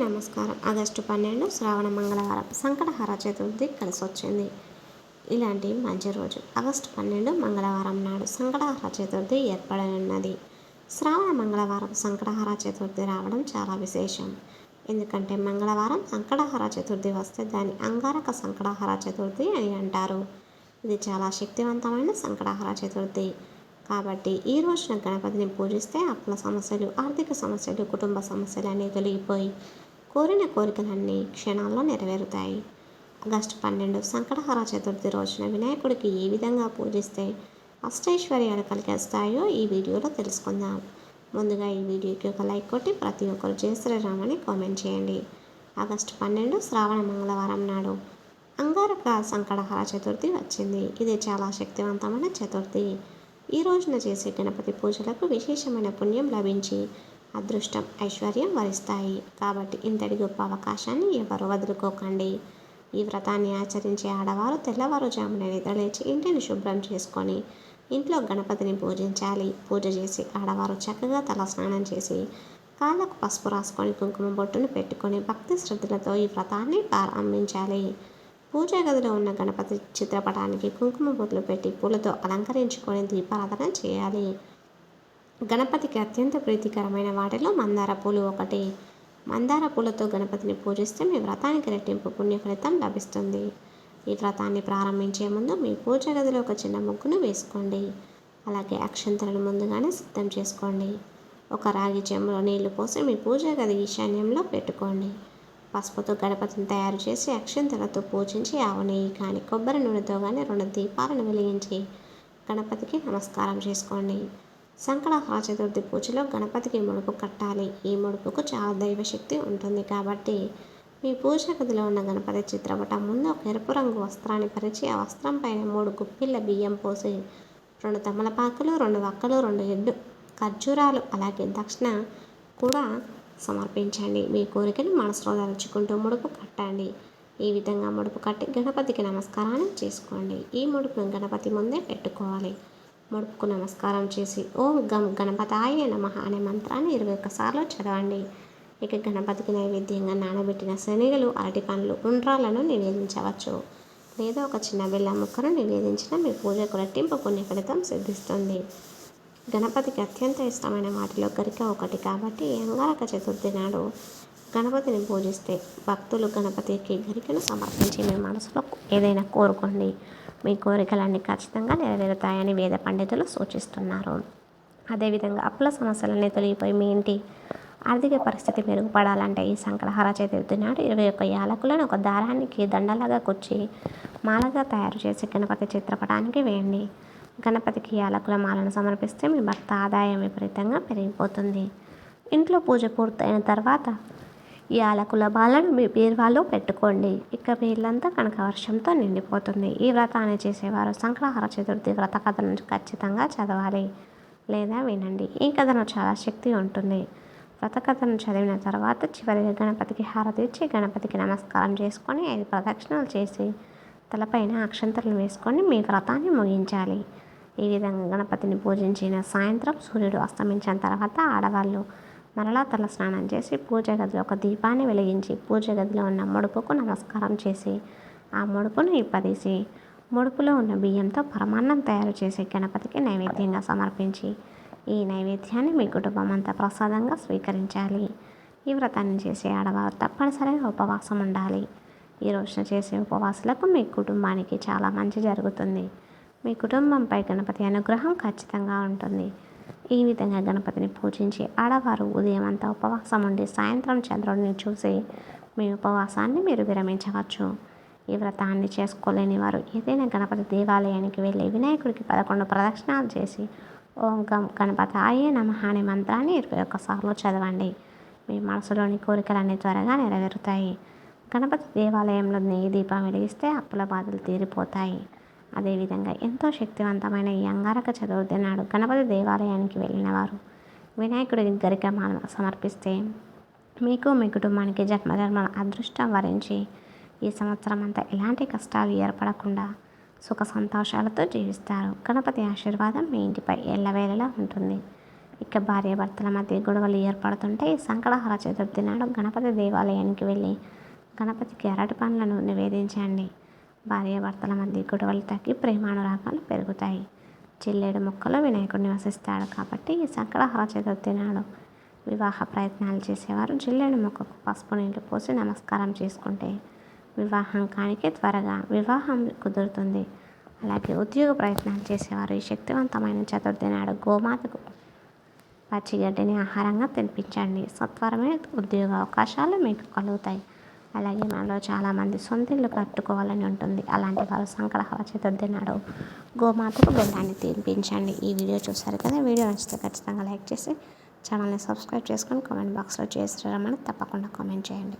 నమస్కారం. ఆగస్టు 12 శ్రావణ మంగళవారం సంకటహర చతుర్థి కలిసొచ్చింది. ఇలాంటి మంచి రోజు ఆగస్టు 12 మంగళవారం నాడు సంకటహర చతుర్థి ఏర్పడనున్నది. శ్రావణ మంగళవారం సంకటహర చతుర్థి రావడం చాలా విశేషం. ఎందుకంటే మంగళవారం సంకటహర చతుర్థి వస్తే దాన్ని అంగారక సంకటహర చతుర్థి అని అంటారు. ఇది చాలా శక్తివంతమైన సంకటహర చతుర్థి. కాబట్టి ఈ రోజున గణపతిని పూజిస్తే అప్పుల సమస్యలు, ఆర్థిక సమస్యలు, కుటుంబ సమస్యలు అన్నీ తొలగిపోయి కోరిన కోరికలన్నీ క్షణాల్లో నెరవేరుతాయి. ఆగస్టు 12 సంకటహర చతుర్థి రోజున వినాయకుడికి ఏ విధంగా పూజిస్తే అష్టైశ్వర్యాలు కలిగేస్తాయో ఈ వీడియోలో తెలుసుకుందాం. ముందుగా ఈ వీడియోకి ఒక లైక్ కొట్టి ప్రతి ఒక్కరు జై శ్రీరామ్ అని కామెంట్ చేయండి. ఆగస్టు 12 శ్రావణ మంగళవారం నాడు అంగారక సంకటహర చతుర్థి వచ్చింది. ఇది చాలా శక్తివంతమైన చతుర్థి. ఈ రోజున చేసే గణపతి పూజలకు విశేషమైన పుణ్యం లభించి అదృష్టం, ఐశ్వర్యం వరిస్తాయి. కాబట్టి ఇంతటి గొప్ప అవకాశాన్ని ఎవరు వదులుకోకండి. ఈ వ్రతాన్ని ఆచరించే ఆడవారు తెల్లవారుజామున నిద్రలేచి ఇంటిని శుభ్రం చేసుకొని ఇంట్లో గణపతిని పూజించాలి. పూజ చేసి ఆడవారు చక్కగా తల స్నానం చేసి కాళ్ళకు పసుపు రాసుకొని కుంకుమ బొట్టును పెట్టుకొని భక్తి శ్రద్ధలతో ఈ వ్రతాన్ని ప్రారంభించాలి. పూజా గదిలో ఉన్న గణపతి చిత్రపటానికి కుంకుమ బొట్లు పెట్టి పూలతో అలంకరించుకొని దీపారాధన చేయాలి. గణపతికి అత్యంత ప్రీతికరమైన వాటిలో మందార పూలు ఒకటి. మందార పూలతో గణపతిని పూజిస్తే మీ వ్రతానికి రెట్టింపు పుణ్య ఫలితం లభిస్తుంది. ఈ వ్రతాన్ని ప్రారంభించే ముందు మీ పూజా గదిలో ఒక చిన్న ముగ్గును వేసుకోండి. అలాగే అక్షంతలను ముందుగానే సిద్ధం చేసుకోండి. ఒక రాగి చెంబులో నీళ్లు పోసి మీ పూజా గది ఈశాన్యంలో పెట్టుకోండి. పసుపుతో గణపతిని తయారు చేసి అక్షంతలతో పూజించి ఆవు నెయ్యి కానీ కొబ్బరి నూనెతో కానీ 2 దీపాలను వెలిగించి గణపతికి నమస్కారం చేసుకోండి. సంకటహర చతుర్థి పూజలో గణపతికి ముడుపు కట్టాలి. ఈ ముడుపుకు చాలా దైవశక్తి ఉంటుంది. కాబట్టి మీ పూజా గదిలో ఉన్న గణపతి చిత్రపటం ముందు ఒక ఎరుపు రంగు వస్త్రాన్ని పరిచి ఆ వస్త్రం పైన 3 గుప్పిళ్ళ బియ్యం పోసి 2 తమలపాకులు, 2 వక్కలు, 2 ఎండు ఖర్జూరాలు అలాగే దక్షిణ కూడా సమర్పించండి. మీ కోరికను మనసులో తలుచుకుంటూ ముడుపు కట్టండి. ఈ విధంగా ముడుపు కట్టి గణపతికి నమస్కారాన్ని చేసుకోండి. ఈ ముడుపును గణపతి ముందే పెట్టుకోవాలి. ముడుపుకు నమస్కారం చేసి ఓం గం గణపతాయ నమః అనే మంత్రాన్ని 21 సార్లు చదవండి. ఇక గణపతికి నైవేద్యంగా నానబెట్టిన శనగలు, అరటి పండ్లు, ఉండ్రాలను నివేదించవచ్చు. లేదా ఒక చిన్న బెల్లం ముక్కను నివేదించిన మీ పూజకు రెట్టింపు పుణ్య ఫలితం సిద్ధిస్తుంది. గణపతికి అత్యంత ఇష్టమైన వాటిలో గరిక ఒకటి. కాబట్టి అంగారక చతుర్థి నాడు గణపతిని పూజిస్తే భక్తులు గణపతికి గరికను సమర్పించి మీ మనసులో ఏదైనా కోరుకోండి. మీ కోరికలన్నీ ఖచ్చితంగా నెరవేరుతాయని వేద పండితులు సూచిస్తున్నారు. అదేవిధంగా అప్పుల సమస్యలన్నీ తొలగిపోయి మీ ఇంటి ఆర్థిక పరిస్థితి మెరుగుపడాలంటే ఈ సంకటహర చతుర్థి నాడు 21 యాలకులను ఒక దారానికి దండలాగా కుచ్చి మాలగా తయారు చేసి గణపతి చిత్రపటానికి వేయండి. గణపతికి యాలకుల మాలను సమర్పిస్తే మీ భర్త ఆదాయం విపరీతంగా పెరిగిపోతుంది. ఇంట్లో పూజ పూర్తయిన తర్వాత యాలకుల మాలను మీ బీరువాలో పెట్టుకోండి. ఇక మీ ఇల్లంతా కనకవర్షంతో నిండిపోతుంది. ఈ వ్రతాన్ని చేసేవారు సంకటహర చతుర్థి వ్రత కథను ఖచ్చితంగా చదవాలి లేదా వినండి. ఈ కథను చాలా శక్తి ఉంటుంది. వ్రత కథను చదివిన తర్వాత చివరిగా గణపతికి హారతి ఇచ్చి గణపతికి నమస్కారం చేసుకొని 5 ప్రదక్షిణలు చేసి తలపైన అక్షంతలను వేసుకొని మీ వ్రతాన్ని ముగించాలి. ఈ విధంగా గణపతిని పూజించిన సాయంత్రం సూర్యుడు అస్తమించిన తర్వాత ఆడవాళ్ళు మరలా తల స్నానం చేసి పూజ గదిలో ఒక దీపాన్ని వెలిగించి పూజ గదిలో ఉన్న ముడుపుకు నమస్కారం చేసి ఆ ముడుపును ఇప్పదీసి ముడుపులో ఉన్న బియ్యంతో పరమాన్నం తయారు చేసి గణపతికి నైవేద్యంగా సమర్పించి ఈ నైవేద్యాన్ని మీ కుటుంబం అంతా ప్రసాదంగా స్వీకరించాలి. ఈ వ్రతాన్ని చేసే ఆడవారు తప్పనిసరిగా ఉపవాసం ఉండాలి. ఈ రోజున చేసే ఉపవాసాలకు మీ కుటుంబానికి చాలా మంచి జరుగుతుంది. మీ కుటుంబంపై గణపతి అనుగ్రహం ఖచ్చితంగా ఉంటుంది. ఈ విధంగా గణపతిని పూజించి ఆడవారు ఉదయం అంతా ఉపవాసం ఉండి సాయంత్రం చంద్రుడిని చూసి మీ ఉపవాసాన్ని మీరు విరమించవచ్చు. ఈ వ్రతాన్ని చేసుకోలేని వారు ఏదైనా గణపతి దేవాలయానికి వెళ్ళి వినాయకుడికి 11 ప్రదక్షిణాలు చేసి ఓం గం గణపతాయ నమః అనే మంత్రాన్ని 21 సార్లు చదవండి. మీ మనసులోని కోరికలన్నీ త్వరగా నెరవేరుతాయి. గణపతి దేవాలయంలో నెయ్యి దీపం వెలిగిస్తే అప్పుల బాధలు తీరిపోతాయి. అదేవిధంగా ఎంతో శక్తివంతమైన ఈ అంగారక చతుర్థి నాడు గణపతి దేవాలయానికి వెళ్ళిన వారు వినాయకుడికి గరికమాలను సమర్పిస్తే మీకు మీ కుటుంబానికి జన్మజన్మల అదృష్టం వరించి ఈ సంవత్సరం అంతా ఎలాంటి కష్టాలు ఏర్పడకుండా సుఖ సంతోషాలతో జీవిస్తారు. గణపతి ఆశీర్వాదం మీ ఇంటిపై ఎల్లవేళలా ఉంటుంది. ఇక భార్యాభర్తల మధ్య గొడవలు ఏర్పడుతుంటే సంకటహర చతుర్థి నాడు గణపతి దేవాలయానికి వెళ్ళి గణపతికి అరటి పండ్లను నివేదించండి. భార్యాభర్తల మధ్య గొడవలు తగ్గి ప్రేమానురాగాలు పెరుగుతాయి. జిల్లేడు మొక్కలో వినాయకుడు నివసిస్తాడు కాబట్టి ఈ సంకటహర చతుర్థి నాడు వివాహ ప్రయత్నాలు చేసేవారు జిల్లేడు మొక్కకు పసుపు నీళ్లు పోసి నమస్కారం చేసుకుంటే వివాహం కానికి త్వరగా వివాహం కుదురుతుంది. అలాగే ఉద్యోగ ప్రయత్నాలు చేసేవారు ఈ శక్తివంతమైన చతుర్థి నాడు గోమాతకు పచ్చిగడ్డిని ఆహారంగా తినిపించండి. సత్వరమే ఉద్యోగ అవకాశాలు మీకు కలుగుతాయి. అలాగే మనలో చాలామంది సొంత ఇల్లు కట్టుకోవాలని ఉంటుంది. అలాంటి వారు సంకటహర చతుర్థి నాడు గోమాతకు బెల్లాన్ని తినిపించండి. ఈ వీడియో చూసారు కదా, వీడియో నచ్చితే ఖచ్చితంగా లైక్ చేసి ఛానల్ని సబ్స్క్రైబ్ చేసుకొని కామెంట్ బాక్స్లో చేసి రమ్మని తప్పకుండా కామెంట్ చేయండి.